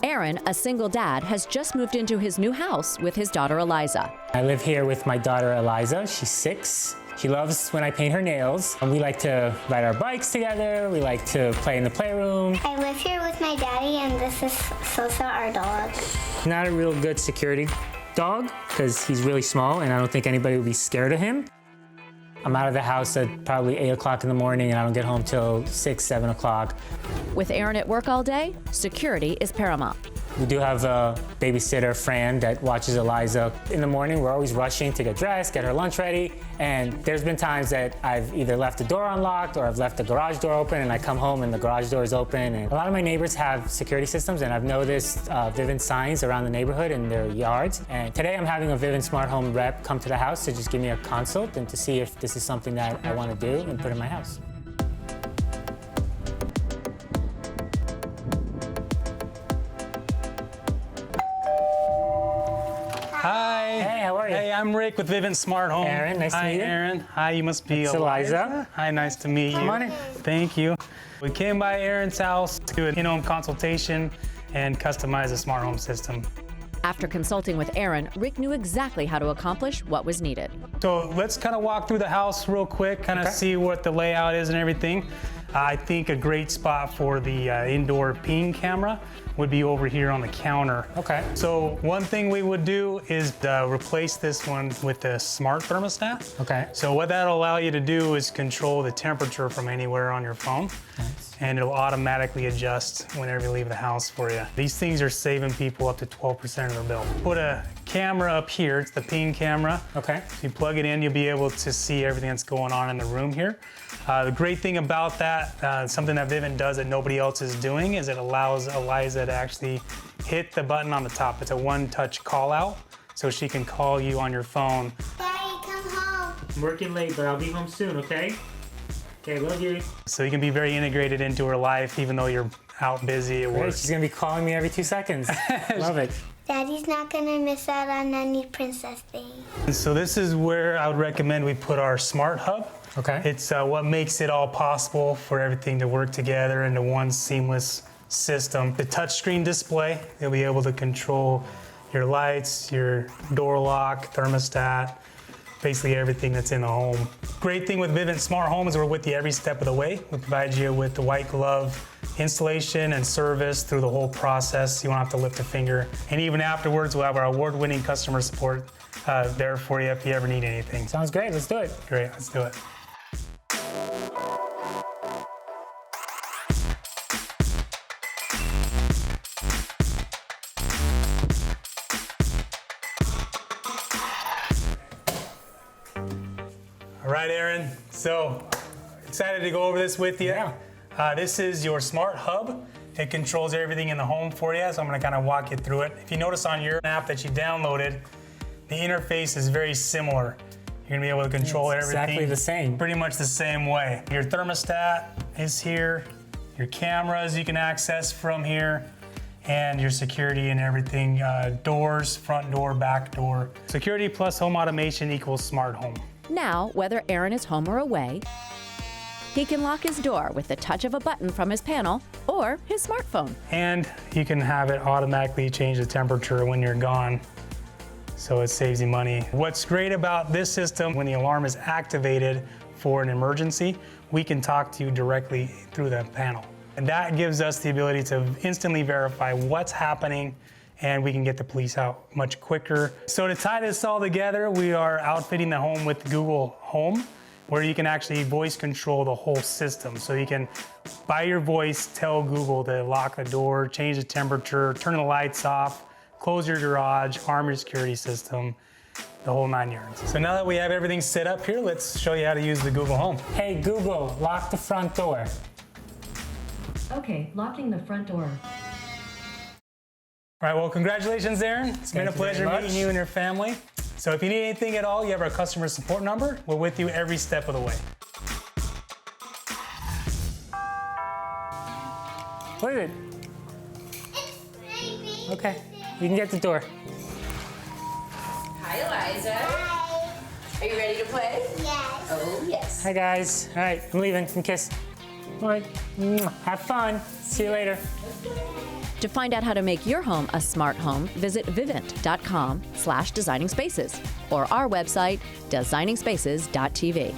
Aaron, a single dad, has just moved into his new house with his daughter Eliza. I live here with my daughter Eliza. She's 6. She loves when I paint her nails. We like to ride our bikes together. We like to play in the playroom. I live here with my daddy, and this is Sosa, our dog. Not a real good security dog because he's really small and I don't think anybody would be scared of him. I'm out of the house at probably 8 o'clock in the morning and I don't get home till 6, 7 o'clock. With Aaron at work all day, security is paramount. We do have a babysitter, Fran, that watches Eliza. In the morning, we're always rushing to get dressed, get her lunch ready, and there's been times that I've either left the door unlocked or I've left the garage door open and I come home and the garage door is open. And a lot of my neighbors have security systems and I've noticed Vivint signs around the neighborhood in their yards. And today I'm having a Vivint Smart Home rep come to the house to just give me a consult and to see if this is something that I want to do and put in my house. Hi. Hey, how are you? Hey, I'm Rick with Vivint Smart Home. Aaron, nice to meet you. Hi, Aaron. Hi, you must be It's Eliza. Hi, nice to meet you. Come on in. Thank you. We came by Aaron's house to do an in-home consultation and customize a smart home system. After consulting with Aaron, Rick knew exactly how to accomplish what was needed. So let's kind of walk through the house real quick, kind of see what the layout is and everything. I think a great spot for the indoor Ping camera would be over here on the counter. Okay. So one thing we would do is replace this one with the smart thermostat. Okay. So what that'll allow you to do is control the temperature from anywhere on your phone. Nice. And it'll automatically adjust whenever you leave the house for you. These things are saving people up to 12% of their bill. Put a camera up here, it's the Ping camera. Okay. If you plug it in, you'll be able to see everything that's going on in the room here. The great thing about that, something that Vivint does that nobody else is doing, is it allows Eliza to actually hit the button on the top. It's a one-touch call out, so she can call you on your phone. Daddy, come home. I'm working late, but I'll be home soon, okay? Okay, love you. So you can be very integrated into her life, even though you're out busy at work. Great, she's gonna be calling me every 2 seconds. Love it. Daddy's not gonna miss out on any princess things. And so this is where I would recommend we put our smart hub. Okay. It's what makes it all possible for everything to work together into one seamless system. The touchscreen display, you'll be able to control your lights, your door lock, thermostat, basically everything that's in the home. Great thing with Vivint Smart Home is we're with you every step of the way. We provide you with the white glove installation and service through the whole process. You won't have to lift a finger. And even afterwards, we'll have our award-winning customer support there for you if you ever need anything. Sounds great, let's do it. Great, let's do it. All right, Aaron, so excited to go over this with you. Yeah. This is your smart hub. It controls everything in the home for you, so I'm gonna kind of walk you through it. If you notice on your app that you downloaded, the interface is very similar. You're gonna be able to control everything. Exactly the same. Pretty much the same way. Your thermostat is here, your cameras you can access from here, and your security and everything. Doors, front door, back door. Security plus home automation equals smart home. Now, whether Aaron is home or away, he can lock his door with the touch of a button from his panel or his smartphone. And you can have it automatically change the temperature when you're gone, so it saves you money. What's great about this system, when the alarm is activated for an emergency, we can talk to you directly through the panel. And that gives us the ability to instantly verify what's happening, and we can get the police out much quicker. So to tie this all together, we are outfitting the home with Google Home, where you can actually voice control the whole system. So you can, by your voice, tell Google to lock the door, change the temperature, turn the lights off, close your garage, arm your security system, the whole 9 yards. So now that we have everything set up here, let's show you how to use the Google Home. Hey Google, lock the front door. Okay, locking the front door. All right, well, congratulations, Aaron. It's been a Thank you very pleasure much. meeting you and your family. So if you need anything at all, you have our customer support number. We're with you every step of the way. What is it? Okay, you can get the door. Hi, Eliza. Are you ready to play? Yes. Oh, yes. Hi guys. All right, I'm leaving. Kiss. All right. Have fun. See you later. To find out how to make your home a smart home, visit vivint.com/designingspaces or our website, designingspaces.tv.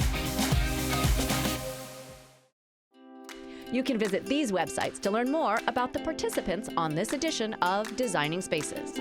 You can visit these websites to learn more about the participants on this edition of Designing Spaces.